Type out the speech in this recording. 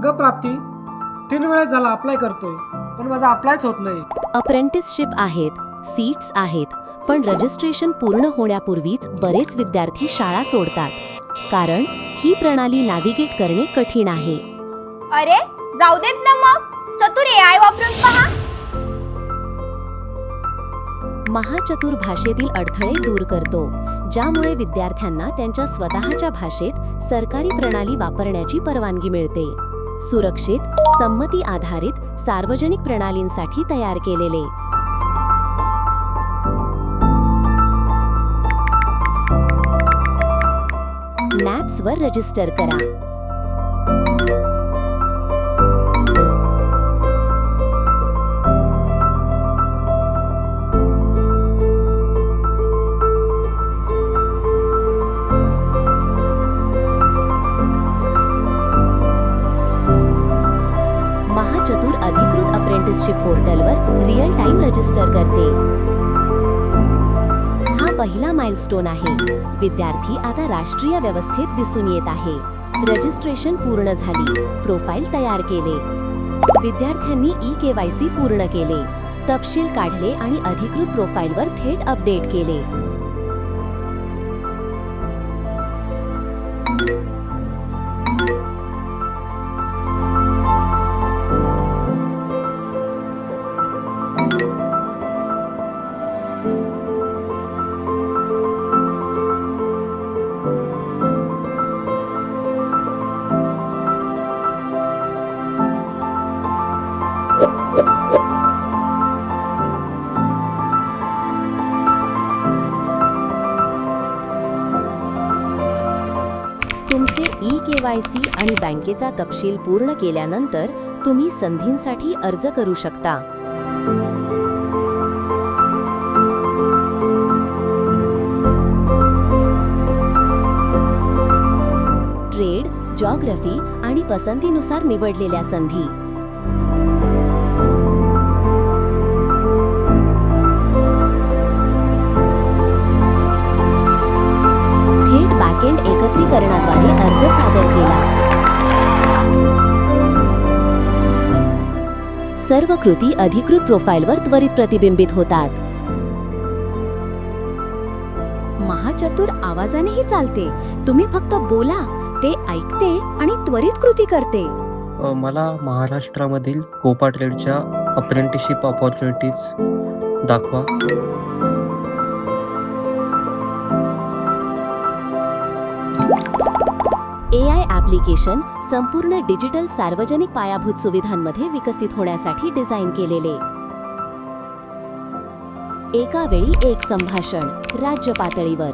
अगं प्राप्ती, 3 वेळा झाला अप्लाय करतोय पण माझा अप्लायच होत नाही. अप्रेंटिसशिप आहेत, सीट्स आहेत, पण रजिस्ट्रेशन पूर्ण होण्यापूर्वीच बरेच विद्यार्थी शाळा सोडतात. कारण ही प्रणाली नॅव्हिगेट करणे कठीण आहे. अरे जाऊ देत ना मग, चतुर AI वापरून पहा. महाचतुर भाषेतील अडथळे दूर करतो, ज्यामुळे विद्यार्थ्यांना त्यांच्या स्वतःच्या भाषेत सरकारी प्रणाली वापरण्याची परवानगी मिळते. सुरक्षित, संमती आधारित सार्वजनिक प्रणालींसाठी तयार केलेले. नॅप्सवर रजिस्टर करा. महाचतुर अधिकृत अप्रेंटिसशिप पोर्टलवर रिअल टाइम रजिस्टर करते. हा पहिला माइलस्टोन आहे. विद्यार्थी आता राष्ट्रीय व्यवस्थेत दिसून येत आहे. रजिस्ट्रेशन पूर्ण झाली, प्रोफाइल तयार केले. विद्यार्थ्यांनी eKYC पूर्ण केले, तपशील काढले आणि अधिकृत प्रोफाइलवर थेट अपडेट केले. तुमचे eKYC आणि बँकेचा तपशील पूर्ण केल्यानंतर तुम्ही संधींसाठी अर्ज करू शकता. ट्रेड, जॉग्राफी आणि पसंतीनुसार निवडलेल्या संधी. थेट बॅकएंड एकत्रीकरणाद्वारे अर्ज सादर केला. सर्व कृती अधिकृत प्रोफाइलवर त्वरित प्रतिबिंबित होतात. महाचतुर आवाजानेही चालते. तुम्ही फक्त बोला, ते ऐकते आणि त्वरित कृती करते. मला महाराष्ट्रामधील कोपा ट्रेडच्या अप्रेंटिसशिप अपॉर्च्युनिटीज दाखवा. AI ॲप्लिकेशन संपूर्ण डिजिटल सार्वजनिक पायाभूत सुविधांमध्ये विकसित होण्यासाठी डिझाईन केलेले. एका वेळी एक संभाषण, राज्य पातळीवर.